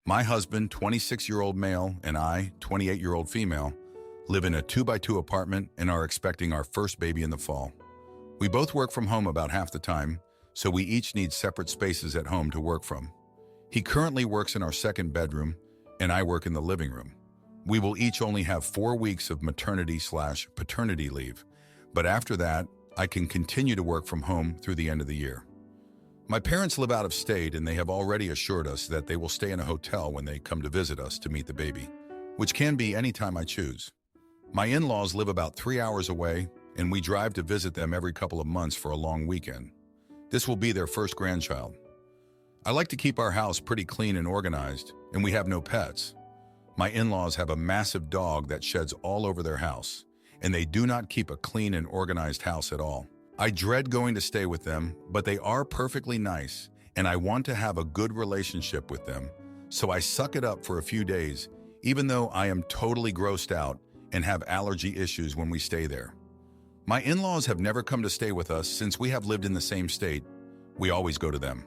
My husband, 26-year-old male, and I, 28-year-old female, live in a 2-by-2 apartment and are expecting our first baby in the fall. We both work from home about half the time, so we each need separate spaces at home to work from. He currently works in our second bedroom, and I work in the living room. We will each only have 4 weeks of maternity/paternity leave, but after that, I can continue to work from home through the end of the year. My parents live out of state, and they have already assured us that they will stay in a hotel when they come to visit us to meet the baby, which can be any time I choose. My in-laws live about 3 hours away, and we drive to visit them every couple of months for a long weekend. This will be their first grandchild. I like to keep our house pretty clean and organized, and we have no pets. My in-laws have a massive dog that sheds all over their house, and they do not keep a clean and organized house at all. I dread going to stay with them, but they are perfectly nice, and I want to have a good relationship with them, so I suck it up for a few days, even though I am totally grossed out and have allergy issues when we stay there. My in-laws have never come to stay with us since we have lived in the same state. We always go to them.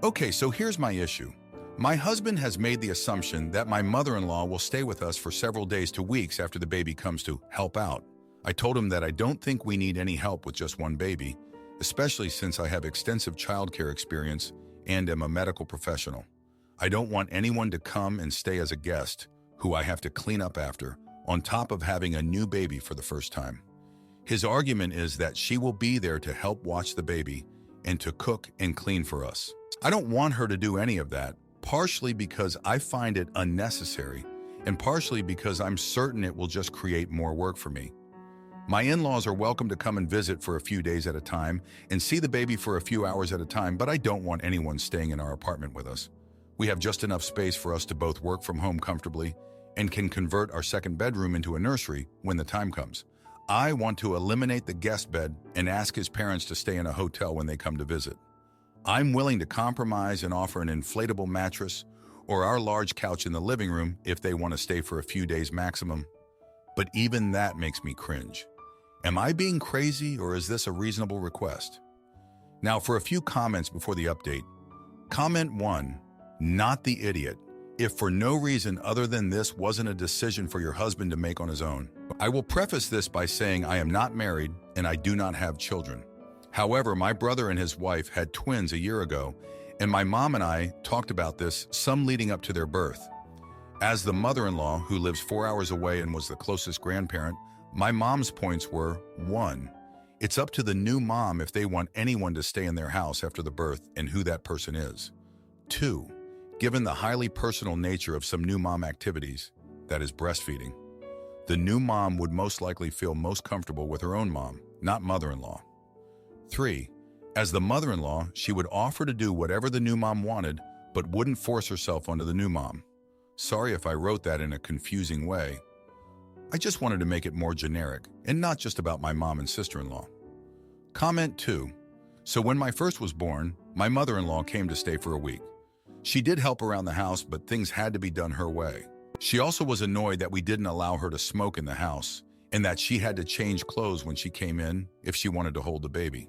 Okay, so here's my issue. My husband has made the assumption that my mother-in-law will stay with us for several days to weeks after the baby comes to help out. I told him that I don't think we need any help with just one baby, especially since I have extensive childcare experience and am a medical professional. I don't want anyone to come and stay as a guest who I have to clean up after, on top of having a new baby for the first time. His argument is that she will be there to help watch the baby and to cook and clean for us. I don't want her to do any of that, partially because I find it unnecessary, and partially because I'm certain it will just create more work for me. My in-laws are welcome to come and visit for a few days at a time and see the baby for a few hours at a time, but I don't want anyone staying in our apartment with us. We have just enough space for us to both work from home comfortably and can convert our second bedroom into a nursery when the time comes. I want to eliminate the guest bed and ask his parents to stay in a hotel when they come to visit. I'm willing to compromise and offer an inflatable mattress or our large couch in the living room if they want to stay for a few days maximum. But even that makes me cringe. Am I being crazy, or is this a reasonable request? Now for a few comments before the update. Comment 1. Not the idiot. If for no reason other than this wasn't a decision for your husband to make on his own. I will preface this by saying I am not married and I do not have children. However, my brother and his wife had twins a year ago, and my mom and I talked about this some leading up to their birth. As the mother-in-law, who lives 4 hours away and was the closest grandparent, my mom's points were: 1. It's up to the new mom if they want anyone to stay in their house after the birth and who that person is. 2. Given the highly personal nature of some new mom activities, that is breastfeeding, the new mom would most likely feel most comfortable with her own mom, not mother-in-law. 3. As the mother-in-law, she would offer to do whatever the new mom wanted, but wouldn't force herself onto the new mom. Sorry if I wrote that in a confusing way. I just wanted to make it more generic and not just about my mom and sister-in-law. Comment 2. So when my first was born, my mother-in-law came to stay for a week. She did help around the house, but things had to be done her way. She also was annoyed that we didn't allow her to smoke in the house and that she had to change clothes when she came in if she wanted to hold the baby.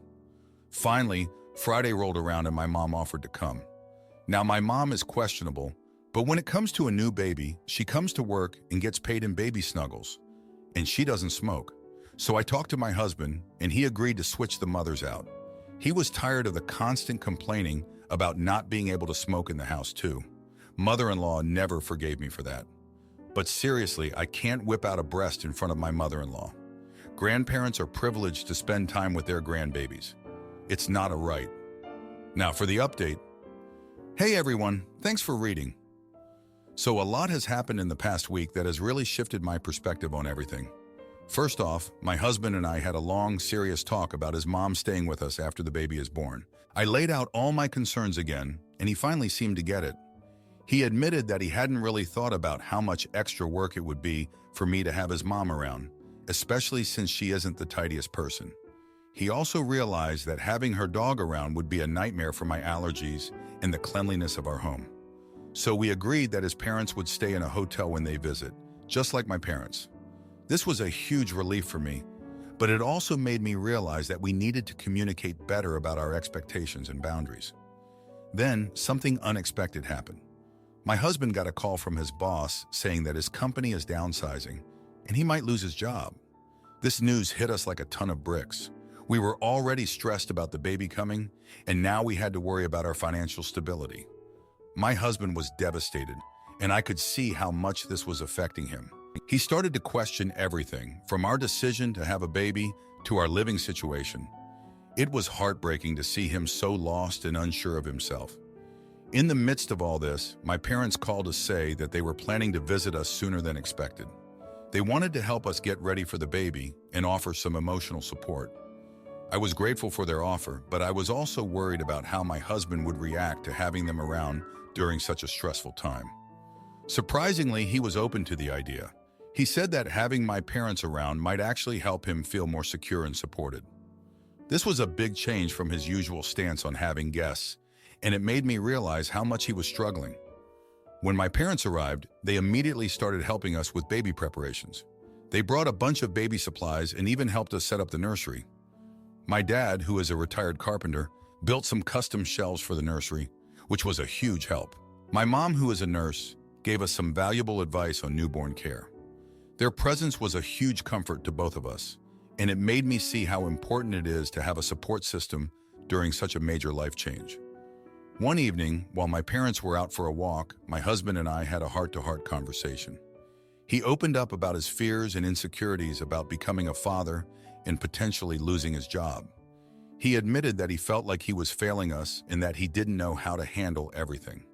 Finally, Friday rolled around and my mom offered to come. Now, my mom is questionable, but when it comes to a new baby, she comes to work and gets paid in baby snuggles, and she doesn't smoke. So I talked to my husband, and he agreed to switch the mothers out. He was tired of the constant complaining about not being able to smoke in the house too. Mother-in-law never forgave me for that. But seriously, I can't whip out a breast in front of my mother-in-law. Grandparents are privileged to spend time with their grandbabies. It's not a right. Now for the update. Hey everyone, thanks for reading. So a lot has happened in the past week that has really shifted my perspective on everything. First off, my husband and I had a long, serious talk about his mom staying with us after the baby is born. I laid out all my concerns again, and he finally seemed to get it. He admitted that he hadn't really thought about how much extra work it would be for me to have his mom around, especially since she isn't the tidiest person. He also realized that having her dog around would be a nightmare for my allergies and the cleanliness of our home. So we agreed that his parents would stay in a hotel when they visit, just like my parents. This was a huge relief for me, but it also made me realize that we needed to communicate better about our expectations and boundaries. Then, something unexpected happened. My husband got a call from his boss saying that his company is downsizing and he might lose his job. This news hit us like a ton of bricks. We were already stressed about the baby coming, and now we had to worry about our financial stability. My husband was devastated, and I could see how much this was affecting him. He started to question everything, from our decision to have a baby to our living situation. It was heartbreaking to see him so lost and unsure of himself. In the midst of all this, my parents called to say that they were planning to visit us sooner than expected. They wanted to help us get ready for the baby and offer some emotional support. I was grateful for their offer, but I was also worried about how my husband would react to having them around during such a stressful time. Surprisingly, he was open to the idea. He said that having my parents around might actually help him feel more secure and supported. This was a big change from his usual stance on having guests, and it made me realize how much he was struggling. When my parents arrived, they immediately started helping us with baby preparations. They brought a bunch of baby supplies and even helped us set up the nursery. My dad, who is a retired carpenter, built some custom shelves for the nursery, which was a huge help. My mom, who is a nurse, gave us some valuable advice on newborn care. Their presence was a huge comfort to both of us, and it made me see how important it is to have a support system during such a major life change. One evening, while my parents were out for a walk, my husband and I had a heart-to-heart conversation. He opened up about his fears and insecurities about becoming a father and potentially losing his job. He admitted that he felt like he was failing us and that he didn't know how to handle everything.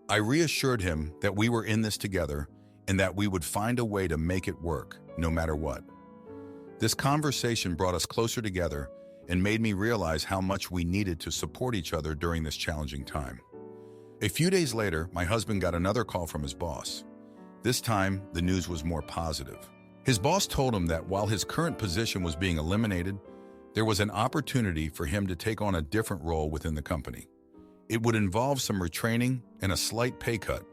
I reassured him that we were in this together and that we would find a way to make it work, no matter what. This conversation brought us closer together and made me realize how much we needed to support each other during this challenging time. A few days later, my husband got another call from his boss. This time, the news was more positive. His boss told him that while his current position was being eliminated, there was an opportunity for him to take on a different role within the company. It would involve some retraining and a slight pay cut,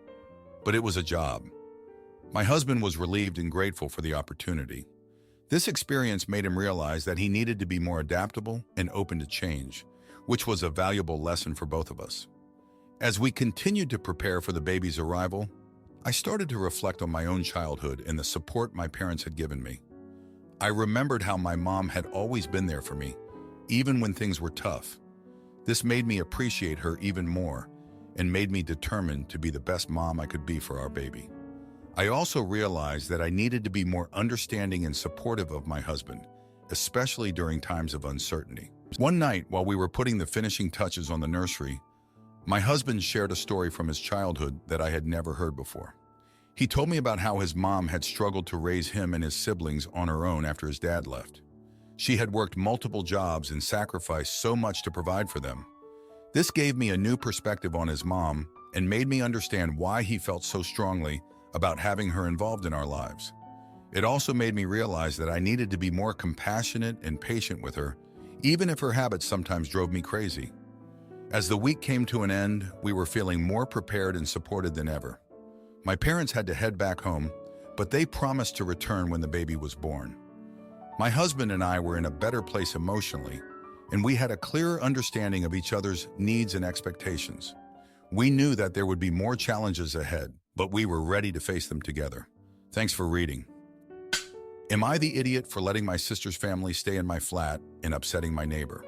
but it was a job. My husband was relieved and grateful for the opportunity. This experience made him realize that he needed to be more adaptable and open to change, which was a valuable lesson for both of us. As we continued to prepare for the baby's arrival, I started to reflect on my own childhood and the support my parents had given me. I remembered how my mom had always been there for me, even when things were tough. This made me appreciate her even more and made me determined to be the best mom I could be for our baby. I also realized that I needed to be more understanding and supportive of my husband, especially during times of uncertainty. One night, while we were putting the finishing touches on the nursery, my husband shared a story from his childhood that I had never heard before. He told me about how his mom had struggled to raise him and his siblings on her own after his dad left. She had worked multiple jobs and sacrificed so much to provide for them. This gave me a new perspective on his mom and made me understand why he felt so strongly about having her involved in our lives. It also made me realize that I needed to be more compassionate and patient with her, even if her habits sometimes drove me crazy. As the week came to an end, we were feeling more prepared and supported than ever. My parents had to head back home, but they promised to return when the baby was born. My husband and I were in a better place emotionally, and we had a clearer understanding of each other's needs and expectations. We knew that there would be more challenges ahead, but we were ready to face them together. Thanks for reading. Am I the idiot for letting my sister's family stay in my flat and upsetting my neighbor?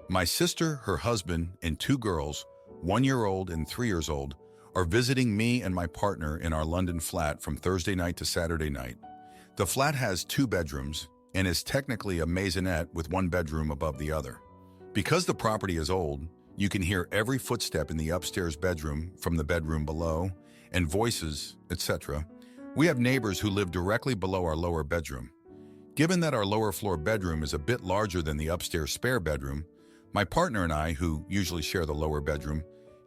My sister, her husband, and two girls, 1-year-old and 3 years old, are visiting me and my partner in our London flat from Thursday night to Saturday night. The flat has 2 bedrooms and is technically a maisonette with 1 bedroom above the other. Because the property is old, you can hear every footstep in the upstairs bedroom from the bedroom below, and voices, etc. We have neighbors who live directly below our lower bedroom. Given that our lower floor bedroom is a bit larger than the upstairs spare bedroom, my partner and I, who usually share the lower bedroom,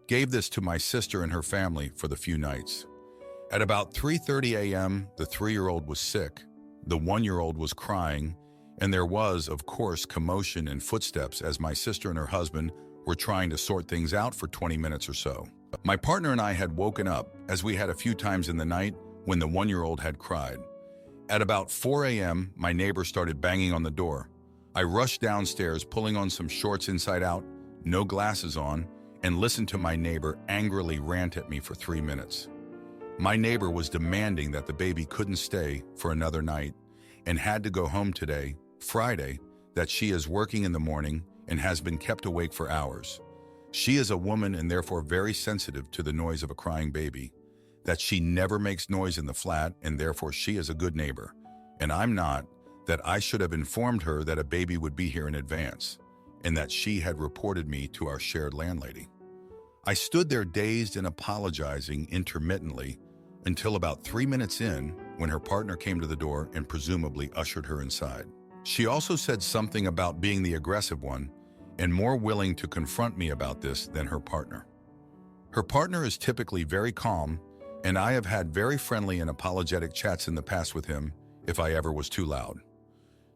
gave this to my sister and her family for the few nights. At about 3:30 a.m., the 3-year-old was sick, the 1-year-old was crying, and there was, of course, commotion and footsteps as my sister and her husband were trying to sort things out for 20 minutes or so. My partner and I had woken up, as we had a few times in the night when the 1-year-old had cried. At about 4 a.m., my neighbor started banging on the door. I rushed downstairs, pulling on some shorts inside out, no glasses on, and listened to my neighbor angrily rant at me for 3 minutes. My neighbor was demanding that the baby couldn't stay for another night and had to go home today, Friday, that she is working in the morning and has been kept awake for hours. She is a woman and therefore very sensitive to the noise of a crying baby, that she never makes noise in the flat and therefore she is a good neighbor, and I'm not, that I should have informed her that a baby would be here in advance, and that she had reported me to our shared landlady. I stood there dazed and apologizing intermittently until about 3 minutes in when her partner came to the door and presumably ushered her inside. She also said something about being the aggressive one and more willing to confront me about this than her partner. Her partner is typically very calm, and I have had very friendly and apologetic chats in the past with him if I ever was too loud.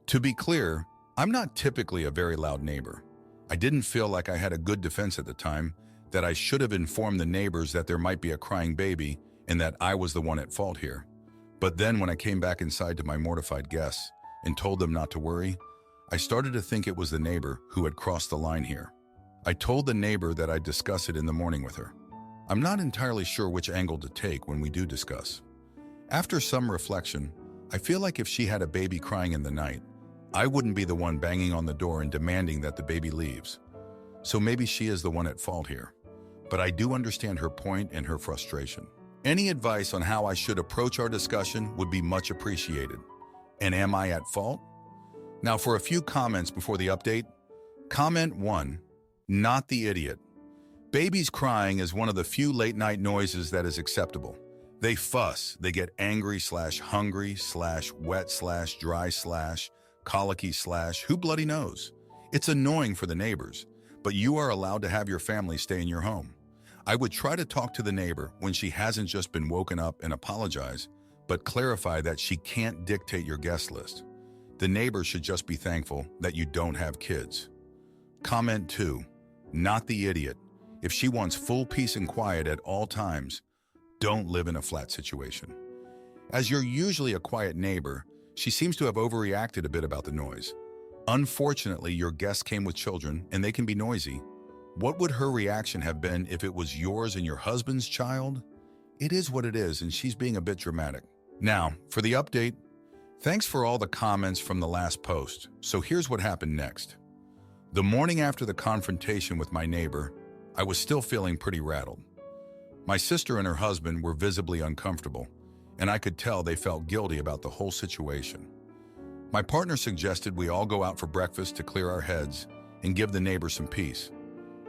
To be clear, I'm not typically a very loud neighbor. I didn't feel like I had a good defense at the time, that I should have informed the neighbors that there might be a crying baby and that I was the one at fault here. But then when I came back inside to my mortified guests and told them not to worry, I started to think it was the neighbor who had crossed the line here. I told the neighbor that I'd discuss it in the morning with her. I'm not entirely sure which angle to take when we do discuss. After some reflection, I feel like if she had a baby crying in the night, I wouldn't be the one banging on the door and demanding that the baby leaves. So maybe she is the one at fault here. But I do understand her point and her frustration. Any advice on how I should approach our discussion would be much appreciated. And am I at fault? Now for a few comments before the update. Comment 1. Not the idiot. Babies crying is one of the few late-night noises that is acceptable. They fuss, they get angry/hungry/wet/dry/colicky/who bloody knows. It's annoying for the neighbors, but you are allowed to have your family stay in your home. I would try to talk to the neighbor when she hasn't just been woken up and apologize, but clarify that she can't dictate your guest list. The neighbor should just be thankful that you don't have kids. Comment 2. Not the idiot. If she wants full peace and quiet at all times, don't live in a flat situation. As you're usually a quiet neighbor, she seems to have overreacted a bit about the noise. Unfortunately, your guest came with children and they can be noisy. What would her reaction have been if it was yours and your husband's child? It is what it is, and she's being a bit dramatic. Now, for the update, thanks for all the comments from the last post. So here's what happened next. The morning after the confrontation with my neighbor, I was still feeling pretty rattled. My sister and her husband were visibly uncomfortable, and I could tell they felt guilty about the whole situation. My partner suggested we all go out for breakfast to clear our heads and give the neighbors some peace.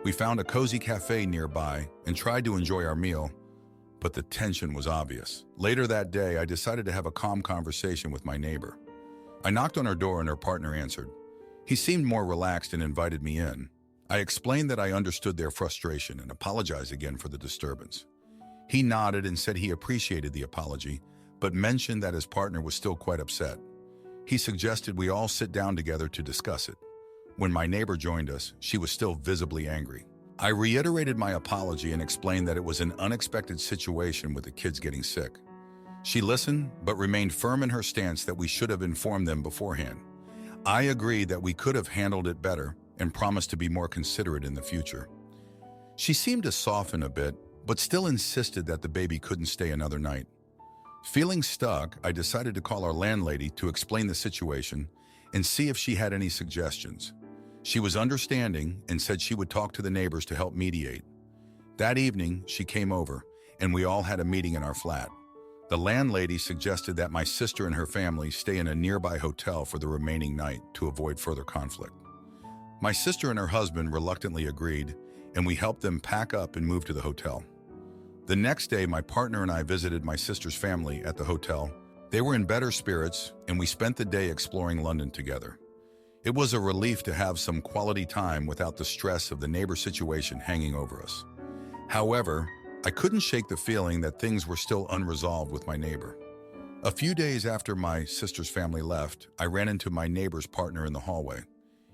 We found a cozy cafe nearby and tried to enjoy our meal, but the tension was obvious. Later that day, I decided to have a calm conversation with my neighbor. I knocked on her door and her partner answered. He seemed more relaxed and invited me in. I explained that I understood their frustration and apologized again for the disturbance. He nodded and said he appreciated the apology, but mentioned that his partner was still quite upset. He suggested we all sit down together to discuss it. When my neighbor joined us, she was still visibly angry. I reiterated my apology and explained that it was an unexpected situation with the kids getting sick. She listened, but remained firm in her stance that we should have informed them beforehand. I agreed that we could have handled it better and promised to be more considerate in the future. She seemed to soften a bit, but still insisted that the baby couldn't stay another night. Feeling stuck, I decided to call our landlady to explain the situation and see if she had any suggestions. She was understanding and said she would talk to the neighbors to help mediate. That evening, she came over, and we all had a meeting in our flat. The landlady suggested that my sister and her family stay in a nearby hotel for the remaining night to avoid further conflict. My sister and her husband reluctantly agreed, and we helped them pack up and move to the hotel. The next day, my partner and I visited my sister's family at the hotel. They were in better spirits, and we spent the day exploring London together. It was a relief to have some quality time without the stress of the neighbor situation hanging over us. However, I couldn't shake the feeling that things were still unresolved with my neighbor. A few days after my sister's family left, I ran into my neighbor's partner in the hallway.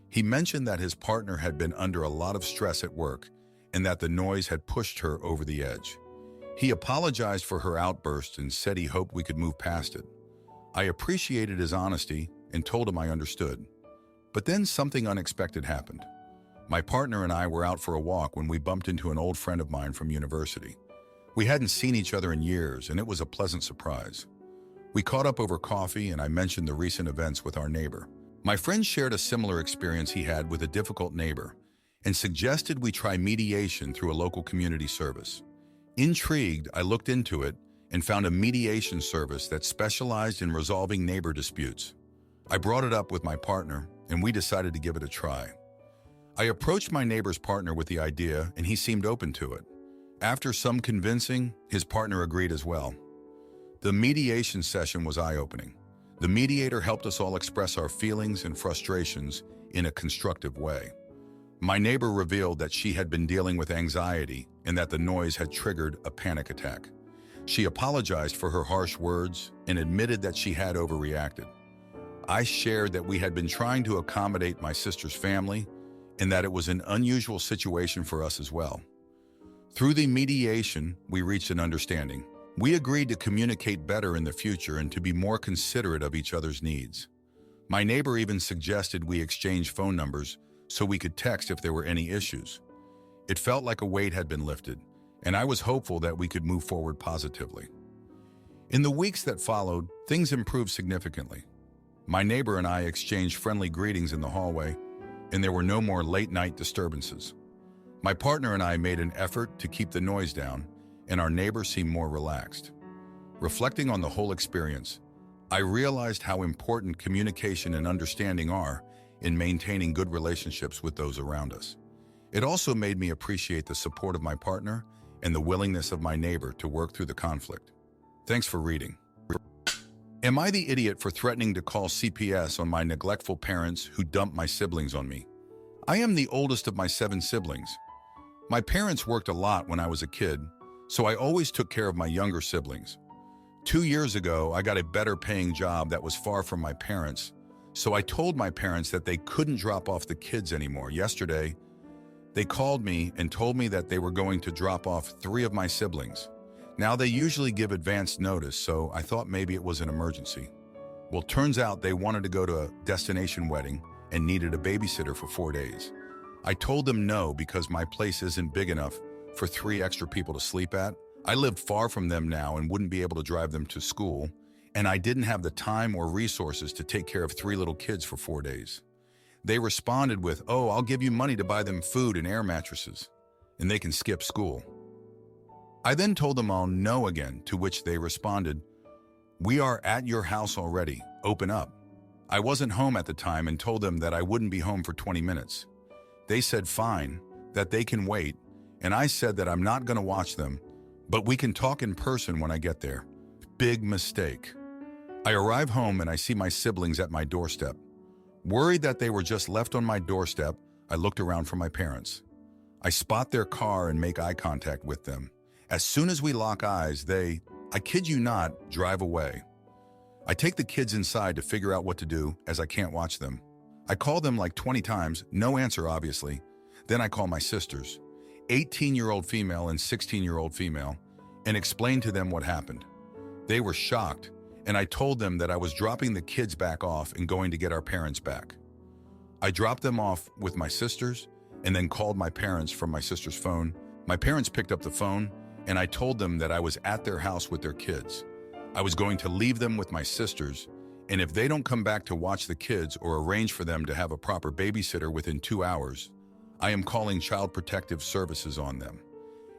He mentioned that his partner had been under a lot of stress at work and that the noise had pushed her over the edge. He apologized for her outburst and said he hoped we could move past it. I appreciated his honesty and told him I understood. But then something unexpected happened. My partner and I were out for a walk when we bumped into an old friend of mine from university. We hadn't seen each other in years, and it was a pleasant surprise. We caught up over coffee, and I mentioned the recent events with our neighbor. My friend shared a similar experience he had with a difficult neighbor and suggested we try mediation through a local community service. Intrigued, I looked into it and found a mediation service that specialized in resolving neighbor disputes. I brought it up with my partner, and we decided to give it a try. I approached my neighbor's partner with the idea, and he seemed open to it. After some convincing, his partner agreed as well. The mediation session was eye-opening. The mediator helped us all express our feelings and frustrations in a constructive way. My neighbor revealed that she had been dealing with anxiety and that the noise had triggered a panic attack. She apologized for her harsh words and admitted that she had overreacted. I shared that we had been trying to accommodate my sister's family and that it was an unusual situation for us as well. Through the mediation, we reached an understanding. We agreed to communicate better in the future and to be more considerate of each other's needs. My neighbor even suggested we exchange phone numbers so we could text if there were any issues. It felt like a weight had been lifted, and I was hopeful that we could move forward positively. In the weeks that followed, things improved significantly. My neighbor and I exchanged friendly greetings in the hallway, and there were no more late-night disturbances. My partner and I made an effort to keep the noise down, and our neighbor seemed more relaxed. Reflecting on the whole experience, I realized how important communication and understanding are in maintaining good relationships with those around us. It also made me appreciate the support of my partner and the willingness of my neighbor to work through the conflict. Thanks for reading. Am I the idiot for threatening to call CPS on my neglectful parents who dumped my siblings on me? I am the oldest of my 7 siblings. My parents worked a lot when I was a kid, so I always took care of my younger siblings. 2 years ago, I got a better paying job that was far from my parents, so I told my parents that they couldn't drop off the kids anymore. Yesterday, they called me and told me that they were going to drop off 3 of my siblings. Now, they usually give advance notice, so I thought maybe it was an emergency. Well, turns out they wanted to go to a destination wedding and needed a babysitter for 4 days. I told them no because my place isn't big enough for 3 extra people to sleep at. I lived far from them now and wouldn't be able to drive them to school, and I didn't have the time or resources to take care of 3 little kids for 4 days. They responded with, "Oh, I'll give you money to buy them food and air mattresses, and they can skip school." I then told them all no again, to which they responded, "We are at your house already, open up." I wasn't home at the time and told them that I wouldn't be home for 20 minutes. They said fine, that they can wait, and I said that I'm not going to watch them, but we can talk in person when I get there. Big mistake. I arrive home and I see my siblings at my doorstep. Worried that they were just left on my doorstep, I looked around for my parents. I spot their car and make eye contact with them. As soon as we lock eyes, they, I kid you not, drive away. I take the kids inside to figure out what to do, as I can't watch them. I call them like 20 times, no answer obviously. Then I call my sisters, 18-year-old female and 16-year-old female, and explain to them what happened. They were shocked, and I told them that I was dropping the kids back off and going to get our parents back. I dropped them off with my sisters and then called my parents from my sister's phone. My parents picked up the phone, and I told them that I was at their house with their kids. I was going to leave them with my sisters, and if they don't come back to watch the kids or arrange for them to have a proper babysitter within 2 hours, I am calling Child Protective Services on them.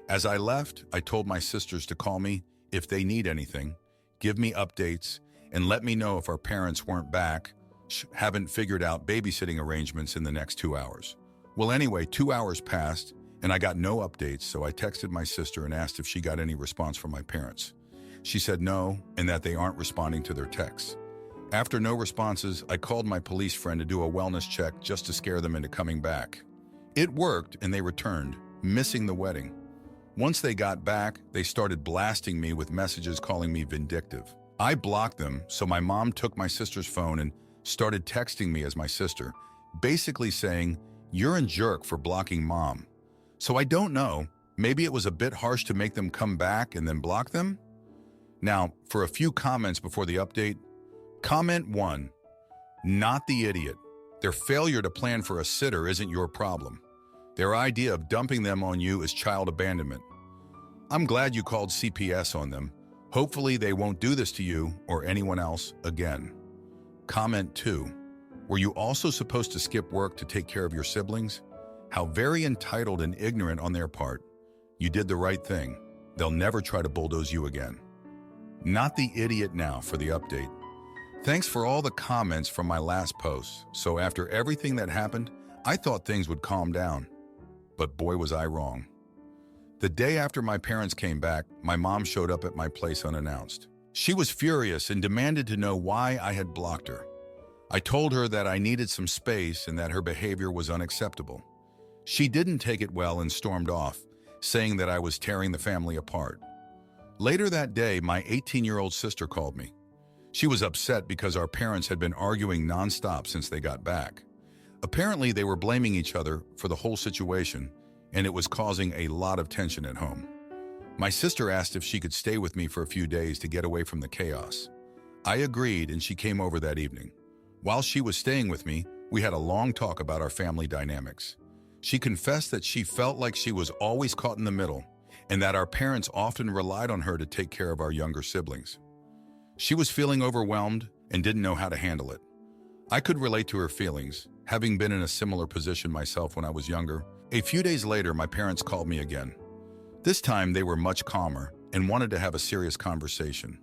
As I left, I told my sisters to call me if they need anything, give me updates, and let me know if our parents weren't back, haven't figured out babysitting arrangements in the next 2 hours. Well, anyway, 2 hours passed, and I got no updates, so I texted my sister and asked if she got any response from my parents. She said no, and that they aren't responding to their texts. After no responses, I called my police friend to do a wellness check just to scare them into coming back. It worked, and they returned, missing the wedding. Once they got back, they started blasting me with messages calling me vindictive. I blocked them, so my mom took my sister's phone and started texting me as my sister, basically saying, "You're a jerk for blocking mom." So I don't know, maybe it was a bit harsh to make them come back and then block them? Now, for a few comments before the update. Comment 1. Not the idiot. Their failure to plan for a sitter isn't your problem. Their idea of dumping them on you is child abandonment. I'm glad you called CPS on them. Hopefully they won't do this to you or anyone else again. Comment 2. Were you also supposed to skip work to take care of your siblings? How very entitled and ignorant on their part. You did the right thing. They'll never try to bulldoze you again. Not the idiot now for the update. Thanks for all the comments from my last post. So after everything that happened, I thought things would calm down. But boy was I wrong. The day after my parents came back, my mom showed up at my place unannounced. She was furious and demanded to know why I had blocked her. I told her that I needed some space and that her behavior was unacceptable. She didn't take it well and stormed off, saying that I was tearing the family apart. Later that day, my 18-year-old sister called me. She was upset because our parents had been arguing nonstop since they got back. Apparently, they were blaming each other for the whole situation, and it was causing a lot of tension at home. My sister asked if she could stay with me for a few days to get away from the chaos. I agreed, and she came over that evening. While she was staying with me, we had a long talk about our family dynamics. She confessed that she felt like she was always caught in the middle, and that our parents often relied on her to take care of our younger siblings. She was feeling overwhelmed and didn't know how to handle it. I could relate to her feelings, having been in a similar position myself when I was younger. A few days later, my parents called me again. This time, they were much calmer and wanted to have a serious conversation.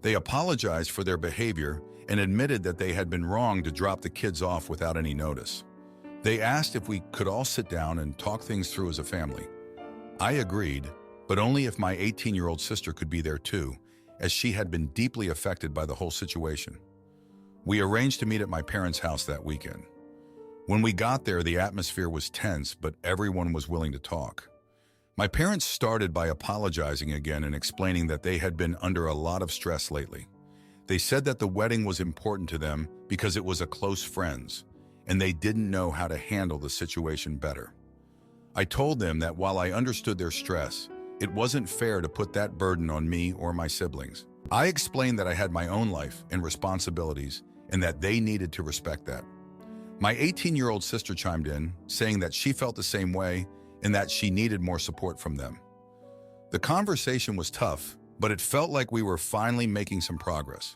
They apologized for their behavior and admitted that they had been wrong to drop the kids off without any notice. They asked if we could all sit down and talk things through as a family. I agreed, but only if my 18-year-old sister could be there too, as she had been deeply affected by the whole situation. We arranged to meet at my parents' house that weekend. When we got there, the atmosphere was tense, but everyone was willing to talk. My parents started by apologizing again and explaining that they had been under a lot of stress lately. They said that the wedding was important to them because it was a close friend's, and they didn't know how to handle the situation better. I told them that while I understood their stress, it wasn't fair to put that burden on me or my siblings. I explained that I had my own life and responsibilities and that they needed to respect that. My 18-year-old sister chimed in, saying that she felt the same way and that she needed more support from them. The conversation was tough, but it felt like we were finally making some progress.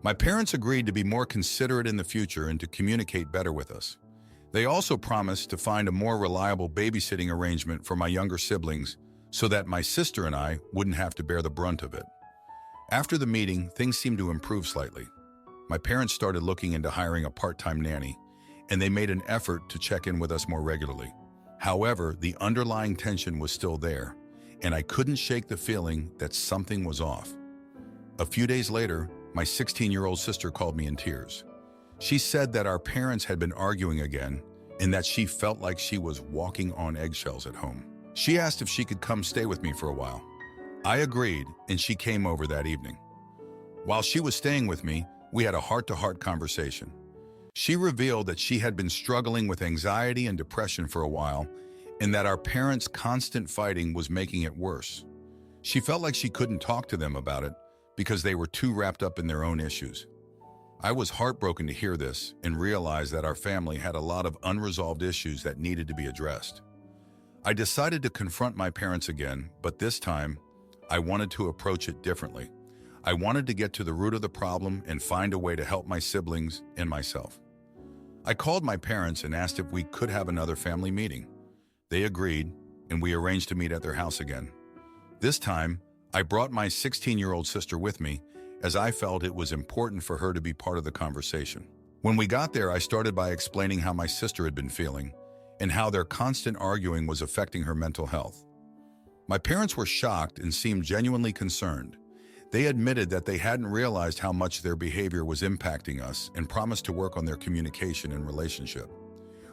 My parents agreed to be more considerate in the future and to communicate better with us. They also promised to find a more reliable babysitting arrangement for my younger siblings so that my sister and I wouldn't have to bear the brunt of it. After the meeting, things seemed to improve slightly. My parents started looking into hiring a part-time nanny, and they made an effort to check in with us more regularly. However, the underlying tension was still there, and I couldn't shake the feeling that something was off. A few days later, my 16-year-old sister called me in tears. She said that our parents had been arguing again and that she felt like she was walking on eggshells at home. She asked if she could come stay with me for a while. I agreed, and she came over that evening. While she was staying with me, we had a heart-to-heart conversation. She revealed that she had been struggling with anxiety and depression for a while, and that our parents' constant fighting was making it worse. She felt like she couldn't talk to them about it because they were too wrapped up in their own issues. I was heartbroken to hear this and realized that our family had a lot of unresolved issues that needed to be addressed. I decided to confront my parents again, but this time, I wanted to approach it differently. I wanted to get to the root of the problem and find a way to help my siblings and myself. I called my parents and asked if we could have another family meeting. They agreed, and we arranged to meet at their house again. This time, I brought my 16-year-old sister with me, as I felt it was important for her to be part of the conversation. When we got there, I started by explaining how my sister had been feeling and how their constant arguing was affecting her mental health. My parents were shocked and seemed genuinely concerned. They admitted that they hadn't realized how much their behavior was impacting us and promised to work on their communication and relationship.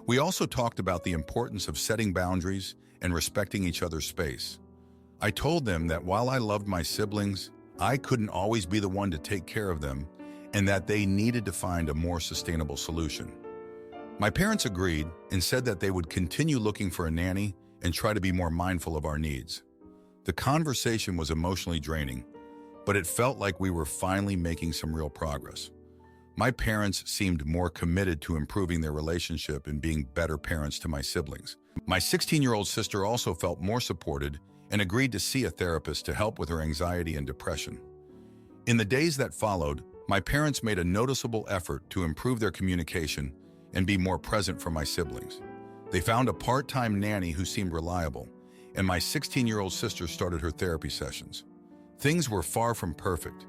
We also talked about the importance of setting boundaries and respecting each other's space. I told them that while I loved my siblings, I couldn't always be the one to take care of them and that they needed to find a more sustainable solution. My parents agreed and said that they would continue looking for a nanny and try to be more mindful of our needs. The conversation was emotionally draining, but it felt like we were finally making some real progress. My parents seemed more committed to improving their relationship and being better parents to my siblings. My 16-year-old sister also felt more supported and agreed to see a therapist to help with her anxiety and depression. In the days that followed, my parents made a noticeable effort to improve their communication and be more present for my siblings. They found a part-time nanny who seemed reliable, and my 16-year-old sister started her therapy sessions. Things were far from perfect,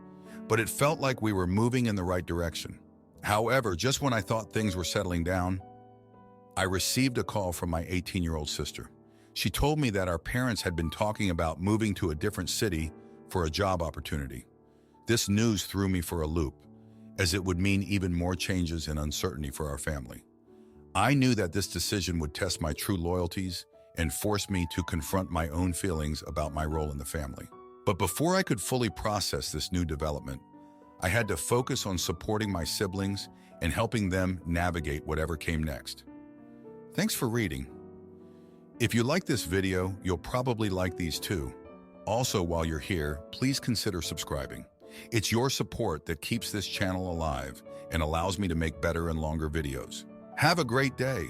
but it felt like we were moving in the right direction. However, just when I thought things were settling down, I received a call from my 18-year-old sister. She told me that our parents had been talking about moving to a different city for a job opportunity. This news threw me for a loop, as it would mean even more changes and uncertainty for our family. I knew that this decision would test my true loyalties and force me to confront my own feelings about my role in the family. But before I could fully process this new development, I had to focus on supporting my siblings and helping them navigate whatever came next. Thanks for reading. If you like this video, you'll probably like these too. Also, while you're here, please consider subscribing. It's your support that keeps this channel alive and allows me to make better and longer videos. Have a great day.